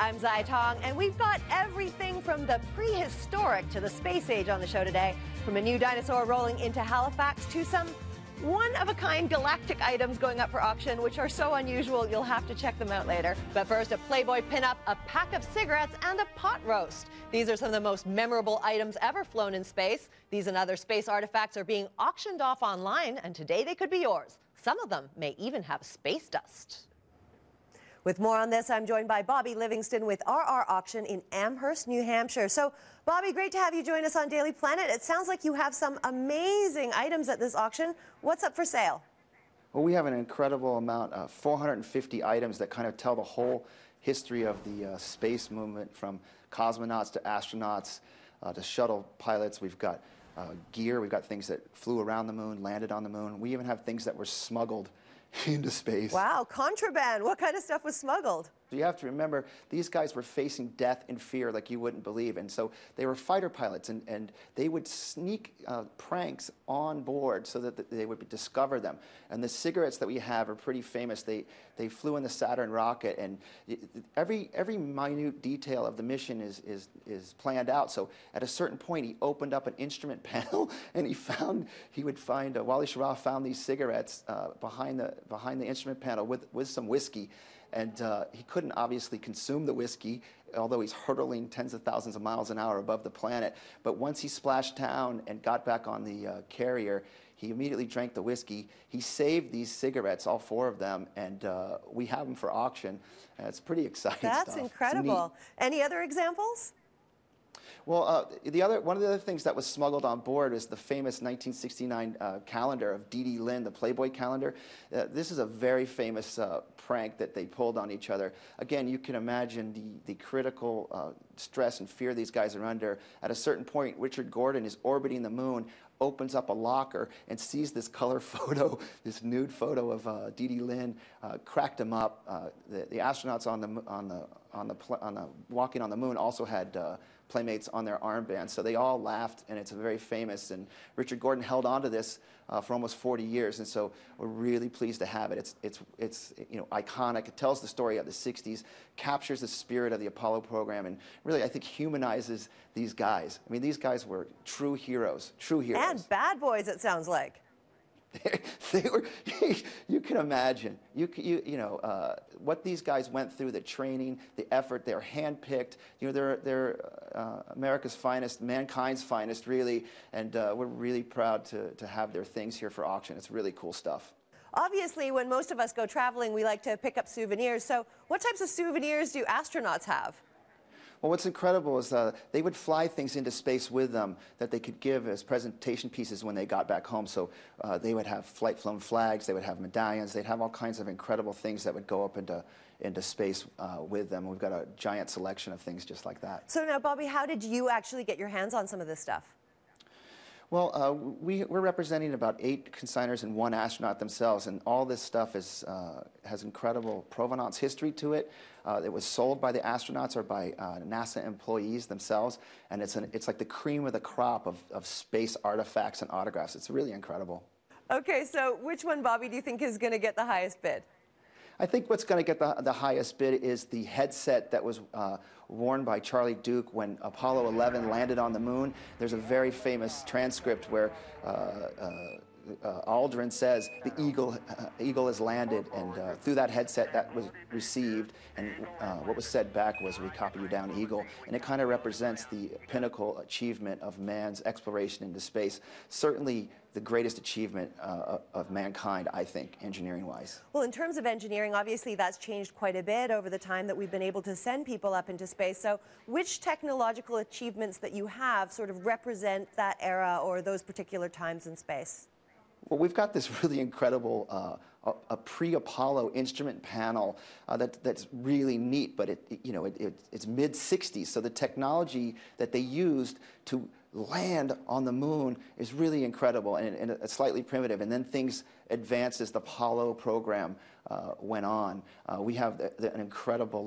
I'm Zai Tong, and we've got everything from the prehistoric to the space age on the show today, from a new dinosaur rolling into Halifax to some one-of-a-kind galactic items going up for auction, which are so unusual you'll have to check them out later. But first, a Playboy pinup, a pack of cigarettes, and a pot roast. These are some of the most memorable items ever flown in space. These and other space artifacts are being auctioned off online, and today they could be yours. Some of them may even have space dust. With more on this, I'm joined by Bobby Livingston with RR Auction in Amherst, New Hampshire. So, Bobby, great to have you join us on Dailyplanet. It sounds like you have some amazing items at this auction. What's up for sale? Well, we have an incredible amount, 450 items that kind of tell the whole history of the space movement, from cosmonauts to astronauts to shuttle pilots. We've got gear, we've got things that flew around the moon, landed on the moon. We even have things that were smuggled into space. Wow, contraband. What kind of stuff was smuggled? You have to remember, these guys were facing death and fear like you wouldn't believe. And so they were fighter pilots, and they would sneak pranks on board so that they would discover them. And the cigarettes that we have are pretty famous. They flew in the Saturn rocket, and every minute detail of the mission is planned out. So at a certain point, he opened up an instrument panel, and Wally Schirra found these cigarettes behind the instrument panel with some whiskey. And he couldn't obviously consume the whiskey, although he's hurtling tens of thousands of miles an hour above the planet. But once he splashed down and got back on the carrier, he immediately drank the whiskey. He saved these cigarettes, all 4 of them, and we have them for auction. It's pretty exciting stuff. That's incredible. Any other examples? Well, one of the other things that was smuggled on board is the famous 1969 calendar of D.D. Lynn, the Playboy calendar. This is a very famous prank that they pulled on each other. Again, you can imagine the critical stress and fear these guys are under. At a certain point, Richard Gordon is orbiting the moon, opens up a locker and sees this color photo, this nude photo of D.D. Lynn, cracked him up. The astronauts walking on the moon also had Playmates on their armbands, so they all laughed, and it's very famous. And Richard Gordon held on to this for almost 40 years, and so we're really pleased to have it. It's iconic. It tells the story of the '60s, captures the spirit of the Apollo program, and really, I think, humanizes these guys. I mean, these guys were true heroes, true heroes. And bad boys, it sounds like. They were. You can imagine. What these guys went through, the training, the effort. They're handpicked. They're America's finest, mankind's finest, really. And we're really proud to have their things here for auction. It's really cool stuff. Obviously, when most of us go traveling, we like to pick up souvenirs. So, what types of souvenirs do astronauts have? Well, what's incredible is they would fly things into space with them that they could give as presentation pieces when they got back home. So they would have flight-flown flags, they would have medallions, they'd have all kinds of incredible things that would go up into space with them. We've got a giant selection of things just like that. So now, Bobby, how did you actually get your hands on some of this stuff? Well, we're representing about 8 consigners and 1 astronaut themselves, and all this stuff has incredible provenance history to it. It was sold by the astronauts or by NASA employees themselves, and it's like the cream of the crop of space artifacts and autographs. It's really incredible. Okay, so which one, Bobby, do you think is going to get the highest bid? I think what's going to get the highest bid is the headset that was worn by Charlie Duke when Apollo 11 landed on the moon. There's a very famous transcript where Aldrin says the eagle has landed, and through that headset that was received, and what was said back was, "We copy you down, Eagle," and it kind of represents the pinnacle achievement of man's exploration into space. Certainly the greatest achievement of mankind, I think, engineering-wise. Well, in terms of engineering, obviously that's changed quite a bit over the time that we've been able to send people up into space. So which technological achievements that you have sort of represent that era or those particular times in space? Well, we've got this really incredible a pre-Apollo instrument panel that's really neat, but it's mid-'60s, so the technology that they used to land on the moon is really incredible and it's slightly primitive, and then things advanced as the Apollo program went on. We have an incredible,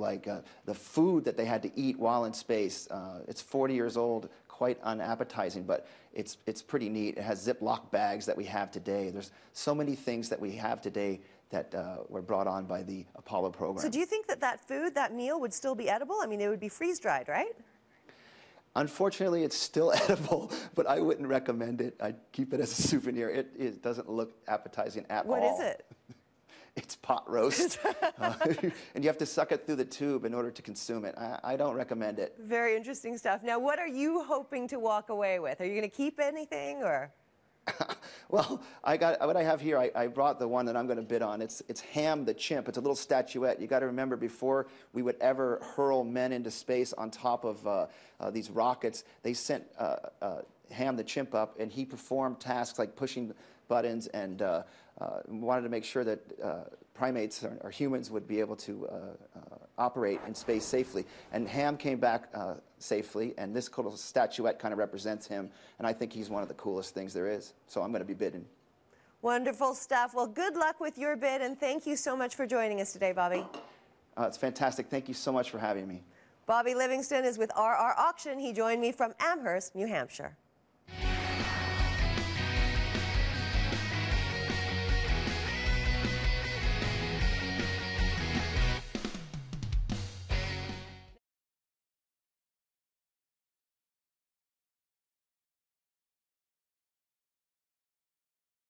the food that they had to eat while in space. It's 40 years old, quite unappetizing, but it's pretty neat. It has Ziploc bags that we have today. There's so many things that we have today that were brought on by the Apollo program. So do you think that that food, that meal, would still be edible? I mean, it would be freeze-dried, right? Unfortunately, it's still edible, but I wouldn't recommend it. I'd keep it as a souvenir. It doesn't look appetizing at all. What is it? It's pot roast. And you have to suck it through the tube in order to consume it. I don't recommend it. Very interesting stuff. Now, what are you hoping to walk away with? Are you going to keep anything, or? Well, what I have here, I brought the one that I'm going to bid on. It's Ham the chimp. It's a little statuette. You got to remember, before we would ever hurl men into space on top of these rockets, they sent Ham the chimp up, and he performed tasks like pushing buttons and wanted to make sure that primates or humans would be able to operate in space safely. And Ham came back safely, and this little statuette kind of represents him, and I think he's one of the coolest things there is. So I'm going to be bidding. Wonderful stuff. Well, good luck with your bid, and thank you so much for joining us today, Bobby. It's fantastic. Thank you so much for having me. Bobby Livingston is with RR Auction. He joined me from Amherst, New Hampshire.